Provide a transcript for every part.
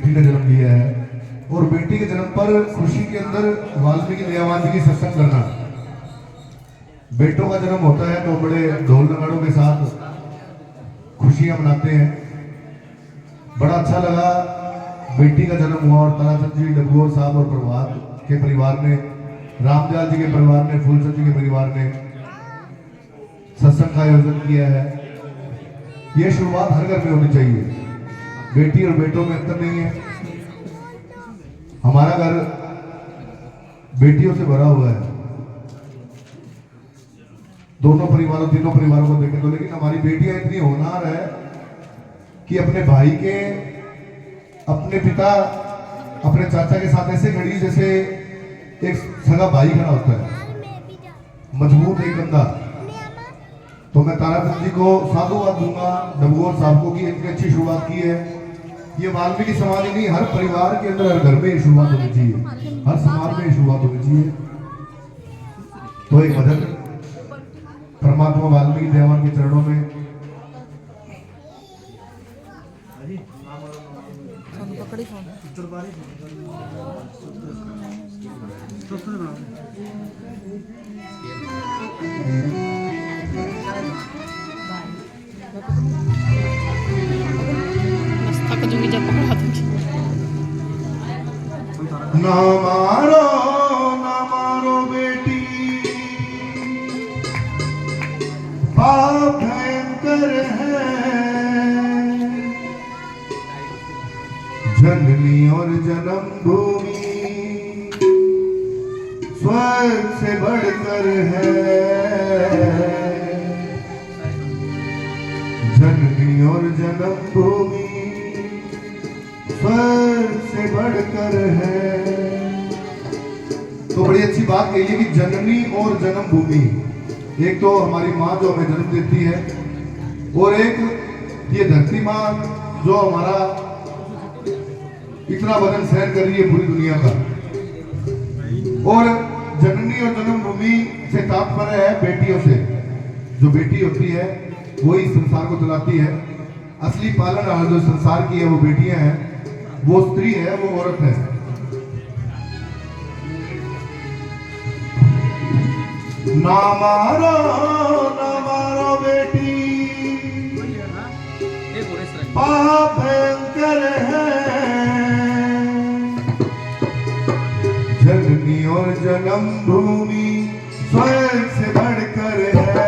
बेटी का जन्म लिया है और बेटी के जन्म पर खुशी के अंदर वाल्मीकि दयावान की सत्संग करना। बेटों का जन्म होता है तो बड़े ढोल नगाड़ों के साथ खुशियां मनाते हैं। बड़ा अच्छा लगा बेटी का जन्म हुआ और ताराचंद जी डबगोर साहब और प्रभात के परिवार ने, रामदयाल जी के परिवार ने, फूलचंद जी के परिवार ने सत्संग का आयोजन किया है। यह शुरुआत हर घर में होनी चाहिए। बेटी और बेटों में अंतर नहीं है। हमारा घर बेटियों से भरा हुआ है, दोनों परिवारों तीनों परिवारों को देखें तो। लेकिन हमारी बेटियां इतनी होनहार है कि अपने भाई के, अपने पिता, अपने चाचा के साथ ऐसे खड़ी जैसे एक सगा भाई खड़ा होता है, मजबूत एक कंधा। तो मैं ताराचंद जी को साधुवाद दूंगा, डबगोर साहब को, कि इतनी अच्छी शुरुआत की है। ये वाल्मीकि समाज ही नहीं, हर परिवार के अंदर, हर घर में ये शुरुआत होनी चाहिए, हर समाज में ये शुरुआत होनी चाहिए। तो एक भजन परमात्मा वाल्मीकि दयावान के चरणों में ना मारो बेटी, पाप भयंकर है, जननी और जन्म भूमि स्वर्ग से बढ़कर है, जननी और जन्म भूमि स्वर्ग से बढ़कर है। तो बड़ी अच्छी बात कही है कि जननी और जन्म भूमि, एक तो हमारी माँ जो हमें जन्म देती है, और एक ये धरती माँ जो हमारा इतना वजन सहन कर रही है पूरी दुनिया का। और जननी और जन्म भूमि से तात्पर्य है बेटियों से। जो बेटी होती है वही संसार को चलाती है। असली पालनहार जो संसार की है वो बेटियां हैं, वो स्त्री है, वो औरत है। ना मारो बेटी, पाप भयंकर है, जननी और जन्म भूमि स्वर्ग से बढ़कर है।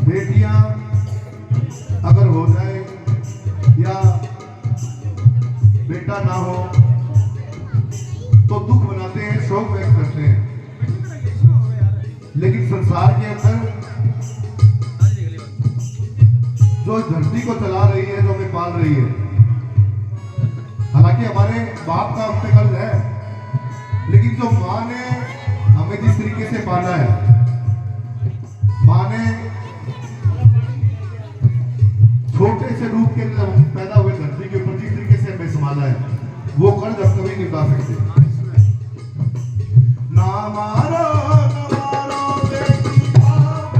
बेटियां अगर हो जाए या बेटा ना हो तो दुख मनाते हैं, शोक व्यक्त करते हैं। लेकिन संसार के अंदर जो धरती को चला रही है, जो हमें पाल रही है, हालांकि हमारे बाप का हम पे कर्ज है, लेकिन जो माँ ने हमें जिस तरीके से पाला है, माँ ने छोटे से रूप के अंदर हम पैदा हुए धरती के ऊपर जिस तरीके से हमें संभाला है, वो कर्ज हम कभी नहीं उठा सकते। ना मारो बेटी, पाप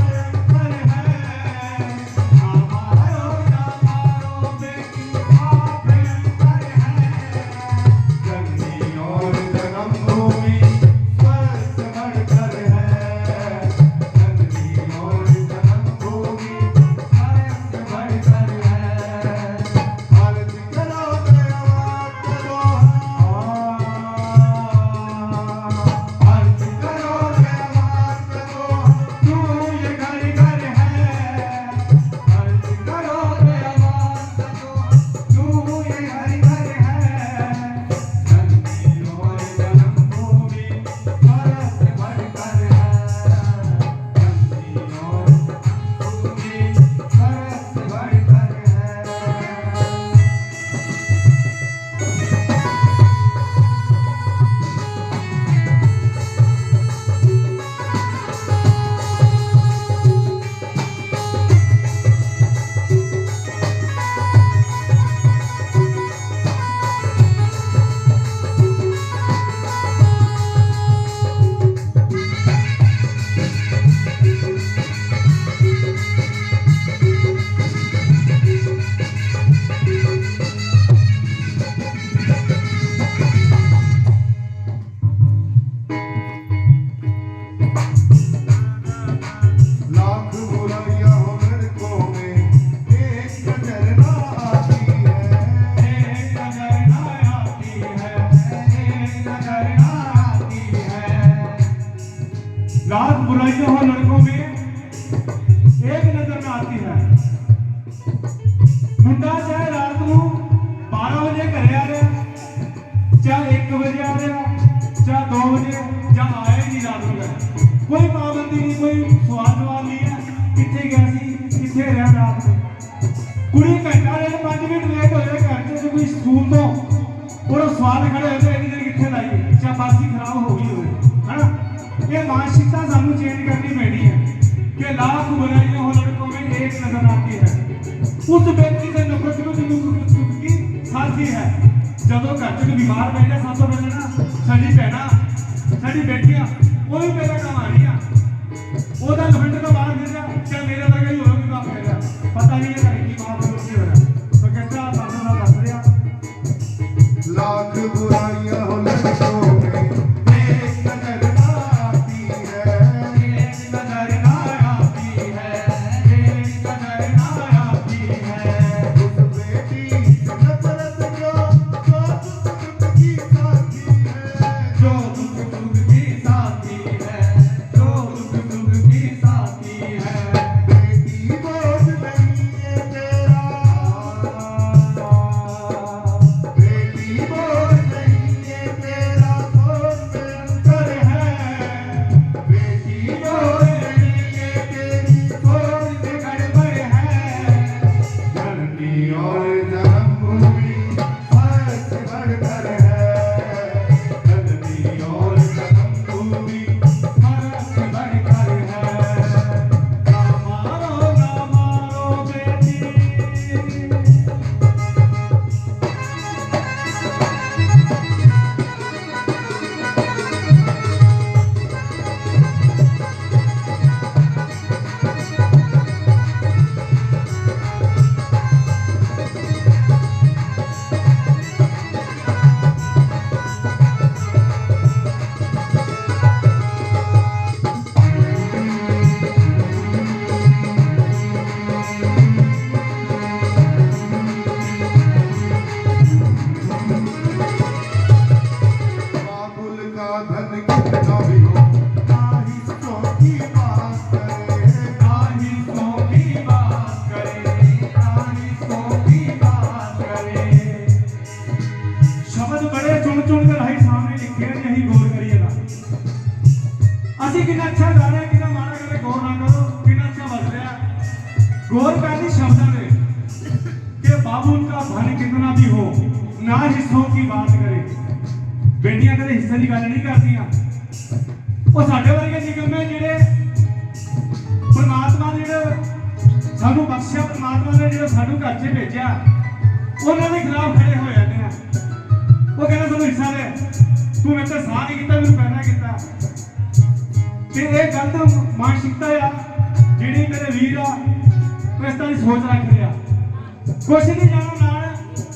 एक नजर में आती है। मुंडा चाहे रात को 12 बजे घरे आ रहा, चाहे 1 बजे आ रहा, चाहे 2 बजे, या आया ही नहीं रात को घर। कोई पाबंदी नहीं, कोई सवाल नहीं है कितने गया सी, कितने रहा रात को। कुड़ी घंटा लेट 5 मिनट लेट हो जाए घर से कोई स्कूल तो और सवाल खड़े होते इतनी देर कितने लाइए, चाहे बस ही खराब हो गई हो, है ना। ये मानसिकता सानू चेंज करनी पैनी है कि लाख बुराइयां हो लड़कों में एक नजर आती है। उस व्यक्ति से नफरत की साथी है। जदों घर च बीमार पै जाए सब तो पहले ना साडी भैणां साडी बेटियां वो भी पहले काम आ रही है। ओदा लफंड तो बाहर गिर जा, चाहे मेरे वर्गा ही होगा, काम करेगा पता नहीं है घर की मां को की हो रहा। तो कहता बाबा ना दस रहा लाख बुराइयां हो लड़कों में एक नजर ना आती है, एक नजर ना आती है, एक नजर ना आती है। उस बेटी से नफरत जो दुख की साथी है, जो दुख दुख की साथी है, जो दुख दुख की साथी है। बेटी बोझ नहीं है तेरा, बेटी बोझ नहीं है तेरा, सोच में अंतर है, बेटी बोझ नहीं है तेरी, सोच में गड़बड़ है। धरती और जन्मभूमि फर्क से बढ़कर है, धरती और जन्मभूमि फर्क से बढ़कर है। ना मारो बेटी। बाबुल का धन कितना भी हो ना हिस्सों की बात करे, राहिसों की बात करें, राहिसों की बात करें। शब्द बड़े चुन चुन कर ही सामने लिखे हैं, यही गौर करिएगा। असि कितना अच्छा गा रहे हैं, कितना माड़ा गा रहे हैं, गौर ना करो कितना अच्छा बज रहा है। गौर करनी शब्दां ने कि बाबुल का धन कितना भी हो ना हिस्सों की बात करे। बेटियां कदे हिस्से की गल नहीं करदियां। ਉਹ ਸਾਡੇ ਵਰਗੇ ਨਿਗਮੇ ਜਿਹੜੇ ਪਰਮਾਤਮਾ ਨੇ ਸਾਨੂੰ ਬਖਸ਼ਿਆ, ਪਰਮਾਤਮਾ ਨੇ ਜਿਹੜਾ ਸਾਨੂੰ ਘਰ 'ਚ ਭੇਜਿਆ, ਉਹਨਾਂ ਦੇ ਖਿਲਾਫ ਖੜੇ ਹੋ ਜਾਂਦੇ ਆ। ਉਹ ਕਹਿੰਦੇ ਸਾਨੂੰ ਹਿੱਸਾ ਦੇ, ਤੂੰ ਮੇਰੇ ਤੇ ਸਾਹ ਨਹੀਂ ਕੀਤਾ, ਮੈਨੂੰ ਪੈਦਾ ਕੀਤਾ। ਤੇ ਇਹ ਗਲਤ ਮਾਨਸਿਕਤਾ ਆ ਜਿਹੜੀ ਮੇਰੇ ਵੀਰ ਆ ਉਹ ਇਸ ਤਰ੍ਹਾਂ ਦੀ ਸੋਚ ਰੱਖ ਰਿਹਾ। ਕੁਛ ਨਹੀਂ ਜਾਣੋ ਨਾਲ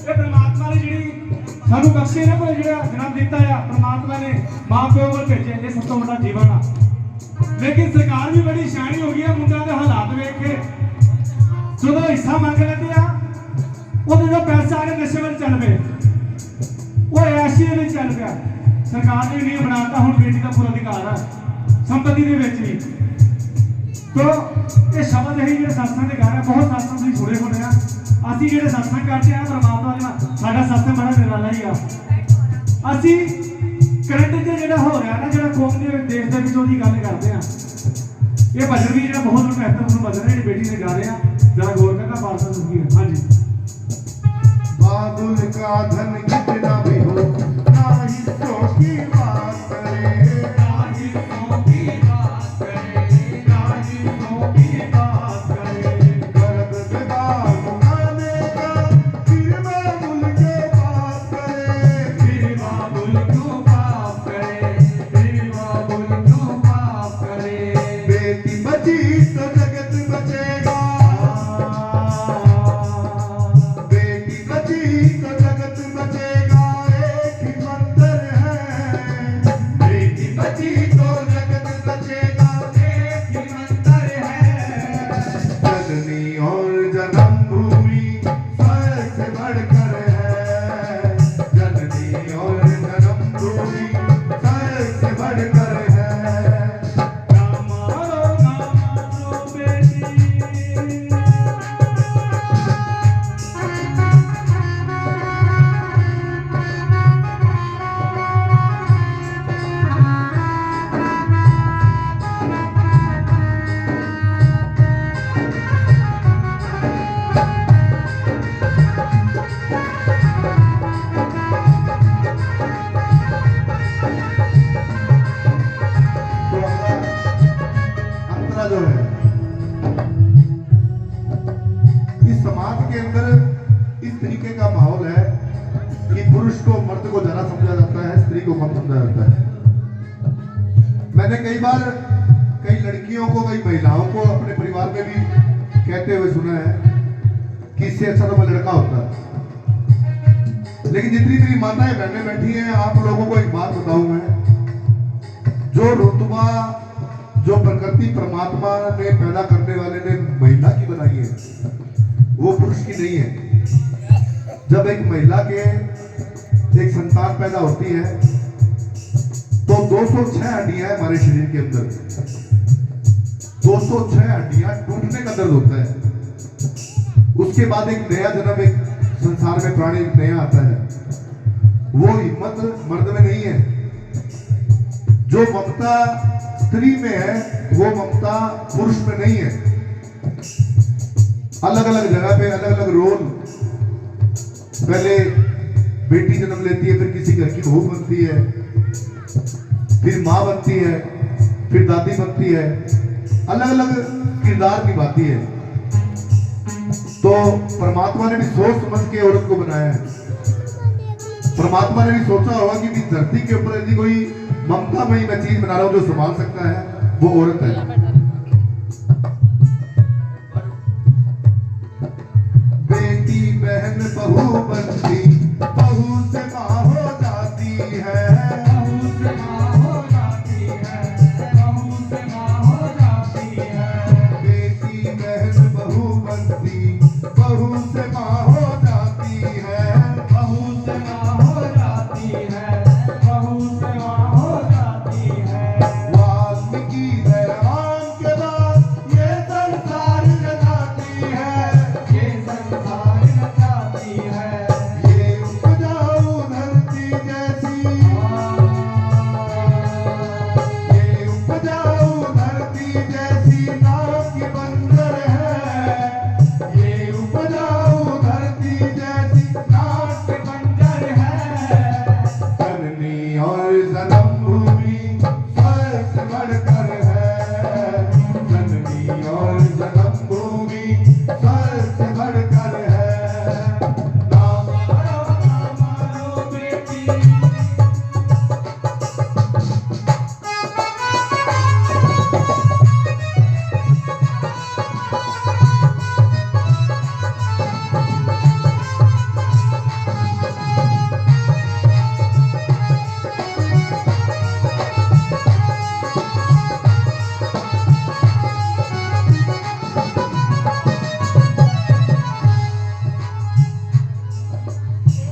ਇਹ ਪਰਮਾਤਮਾ ਨੇ ਜਿਹੜੀ ਸਾਨੂੰ ਬਖਸ਼ੇ ਨਾ ਕੋਈ ਜਿਹੜਾ ਜਨਮ ਦਿੱਤਾ ਆ, ਪਰਮਾਤਮਾ ਨੇ ਮਾਂ ਪਿਓ ਕੋਲ ਭੇਜੇ, ਇਹ ਸਭ ਤੋਂ ਵੱਡਾ ਜੀਵਨ ਆ। ਲੇਕਿਨ ਸਰਕਾਰ ਵੀ ਬੜੀ ਸਿਆਣੀ ਹੋ ਗਈ ਆ, ਮੁੰਡਿਆਂ ਦੇ ਹਾਲਾਤ ਵੇਖ ਕੇ ਜਦੋਂ ਹਿੱਸਾ ਮੰਗ ਲੈਂਦੇ ਆ, ਉਹਦੇ ਜੋ ਪੈਸਾ ਆ ਕੇ ਨਸ਼ੇ ਵੱਲ ਚੱਲ ਪਏ, ਉਹ ਐਸ਼ੀ ਦੇ ਵਿੱਚ ਚੱਲ ਪਿਆ। ਸਰਕਾਰ ਨੇ ਨਿਯਮ ਬਣਾਤਾ ਹੁਣ ਬੇਟੀ ਦਾ ਪੂਰਾ ਅਧਿਕਾਰ ਆ ਸੰਪਤੀ ਦੇ ਵਿੱਚ ਵੀ। ਤੋ ਇਹ ਸ਼ਬਦ ਹੈ ਜਿਹੜੇ ਸਾਥਾਂ ਦੇ ਘਰ ਆ, ਬਹੁਤ ਸਾਥਾਂ ਤੁਸੀਂ ਸੁਣੇ ਹੋਣੇ ਆ। ਅਸੀਂ ਜਿਹੜੇ ਸਤਸੰਗ ਕਰਦੇ ਆ ਪਰਮਾਤਮਾ ਦੇ ਨਾਲ, ਸਾਡਾ ਸਤਸੰਗ ਬੜਾ ਨਿਰਾਲਾ ਹੀ ਆ। ਅਸੀਂ ਕਰੰਟ ਤੇ ਜਿਹੜਾ ਹੋ ਰਿਹਾ ਨਾ, ਜਿਹੜਾ ਕੌਮ ਦੇ ਦੇਸ਼ ਦੇ ਵਿੱਚ ਉਹਦੀ ਗੱਲ ਕਰਦੇ ਆ। ਇਹ ਭਜਨ ਵੀ ਜਿਹੜਾ ਬਹੁਤ ਮਹੱਤਵਪੂਰਨ ਭਜਨ ਹੈ, ਜਿਹੜੀ ਬੇਟੀ ਨੇ ਗਾ ਰਹੇ ਆ, जरा गौर करना पार्षद सुखी है। हाँ जी। बाबुल का धन कितना भी हो ना हिस्सों की बात करे, ना हिस्सों की बात करे, ना हिस्सों की बात करे। गर्द बेदाग उठाने का फिर बाबुल के पास करे, फिर बाबुल क्यों पाप करे, फिर बाबुल क्यों पाप करे। बेटी बची तो जगत बचेगा, बेटी बची तो जगत बचेगा, एक ही मंदिर है, परंपरा जो है, इस समाज के अंदर इस तरीके का माहौल है कि पुरुष को, मर्द को ज्यादा समझा जाता है, स्त्री को कम समझा जाता है। मैंने कई बार कई लड़कियों को, कई महिलाओं को अपने परिवार में भी कहते हुए सुना है कि इससे अच्छा तो मैं लड़का होता। लेकिन जितनी मेरी माताएं बहनें बैठी हैं, आप लोगों को एक बात बताऊं मैं, जो रुतबा, जो प्रकृति परमात्मा ने पैदा करने वाले ने महिला की बनाई है, वो पुरुष की नहीं है। जब एक महिला के एक संतान पैदा होती है तो 206 हड्डियां है हमारे शरीर के अंदर। 206 हड्डियां टूटने का दर्द होता है। उसके बाद एक नया जन्म, एक संसार में प्राणी नया आता है। वो हिम्मत मर्द में नहीं है। जो ममता स्त्री में है, वो ममता पुरुष में नहीं है। अलग अलग जगह पे अलग अलग रोल। पहले बेटी जन्म लेती है, फिर किसी घर की बहू बनती है, फिर माँ बनती है, फिर दादी बनती है, अलग अलग किरदार निभाती है। तो परमात्मा ने भी सोच समझ के औरत को बनाया है। परमात्मा ने भी सोचा होगा कि इस धरती के ऊपर यदि कोई ममता में मैं चीज बना रहा हूं जो संभाल सकता है, वो औरत है। बेटी बहन बहू बनती, बहू से मां हो जाती है, बहू से मां हो जाती है, बहू से मां हो जाती है। बेटी बहन बहू बनती, बहू से मां हो जाती है, बहू से मां हो जाती है, बहू से मां हो जाती है। वाल्मीकि रामायण के बाद ये संसार रचाती है, ये संसार रचाती है। ये उपजाऊ धरती जैसी, ये उपजाऊ धरती जैसी नाव की बंदर है, ये उपजाऊ धरती जैसी नाव की बंदर है। जननी और जन्म भूमि स्वर्ग से बढ़कर है, जननी और जन्म भूमि स्वर्ग से बढ़कर है। नाम मारो बेटी,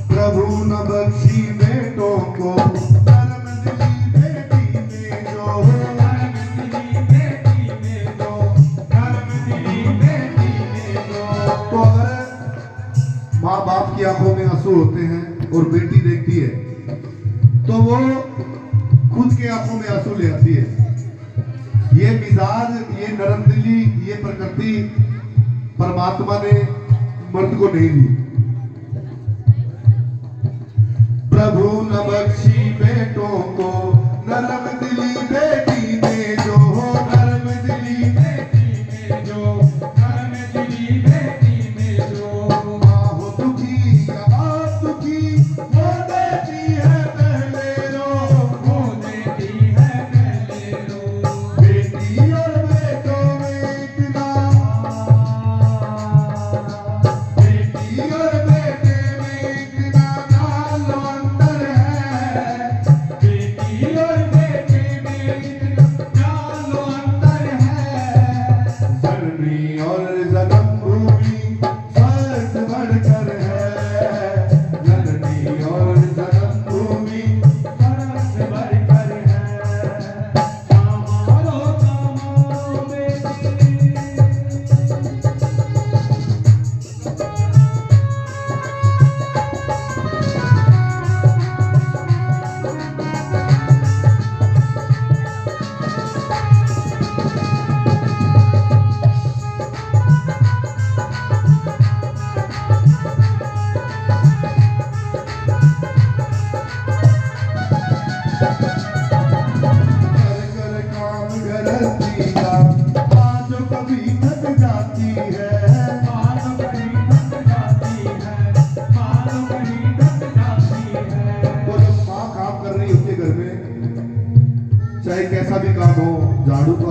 प्रभु न बख्शी बेटों को, धर्म दिली बेटी ने जो, धर्म दिली बेटी ने जो, धर्म दिली बेटी ने जो। तो अगर माँ बाप की आंखों में आंसू होते हैं और बेटी देखती है तो वो खुद के आंखों में आंसू ले आती है। ये मिजाज, ये नरम दिली, ये प्रकृति परमात्मा ने मर्द को नहीं दी। प्रभु न बख्शी बेटों को, नरम दिली बेटी ने जो, नरम दिली बेटी ने जो, नरम दिली बेटी ने जो। माँ हो दुखी या बाप दुखी, वो देती है पहले रो, वो देती है पहले रो। बेटी और बेटों में इतना, बेटी और बेटे में इतना नालो अंतर है, बेटी और बेटे में इतना नालो अंतर है। जननी और जन्म भूमि स्वर्ग से बढ़कर है, जननी और जन्म भूमि स्वर्ग से बढ़कर है। कामारो कामारो बेटी,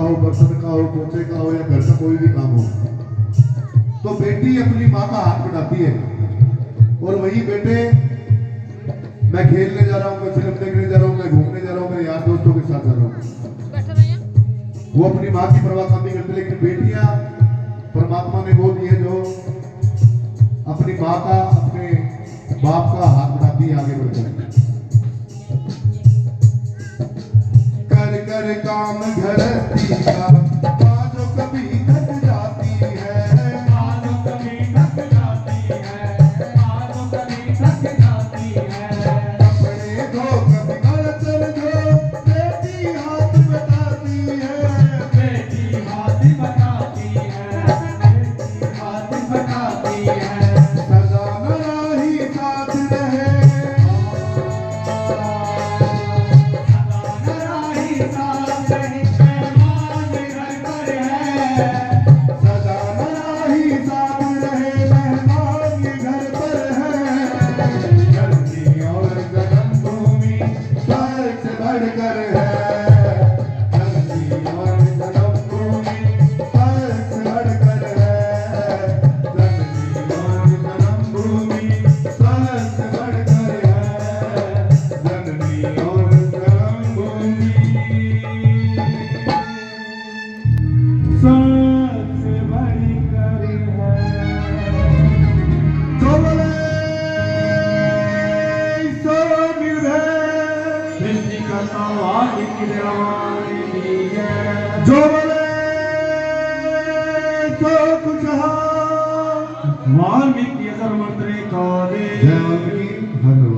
हो, बर्तन का हो, पोछे का हो या घर का कोई भी काम हो, तो बेटी अपनी माँ का हाथ बढ़ाती है। और वही बेटे, मैं खेलने जा रहा हूँ, मैं फिल्म देखने जा रहा हूँ, मैं घूमने जा रहा हूँ, मेरे यार दोस्तों के साथ जा रहा हूँ, वो अपनी माँ की परवाह कम नहीं करते। लेकिन बेटियां परमात्मा ने वो दी है जो अपनी माँ का, अपने बाप का हाथ बढ़ाती है आगे बढ़कर। कर कर काम गृहस्थी का माँ जो कभी थक जाती है, माँ जो कभी थक जाती है, माँ जो कभी थक जाती है, कपड़े धो कभी बर्तन धो, बेटी हाथ बटाती है, बेटी हाथ बताती है, बेटी हाथ बताती है, सदा मेरा ही साथ रहे, सदा मेरा ही साथ रहे, मेहमान ये घर पर है, धरती और जन्मभूमि स्वर्ग से बढ़कर है, धरती और जन्मभूमि स्वर्ग से बढ़कर है, धरती और जन्मभूमि स्वर्ग से बढ़कर है, धरती और जन्मभूमि सबसे बड़ी कर है। जो बोले सो निर्भय, सृष्टि करता वाली की दीवानी है, जो बोले सो खुशहाल। वाल्मीकि अगर मंत्री का दे जय वाल्मीकि, धन्यवाद।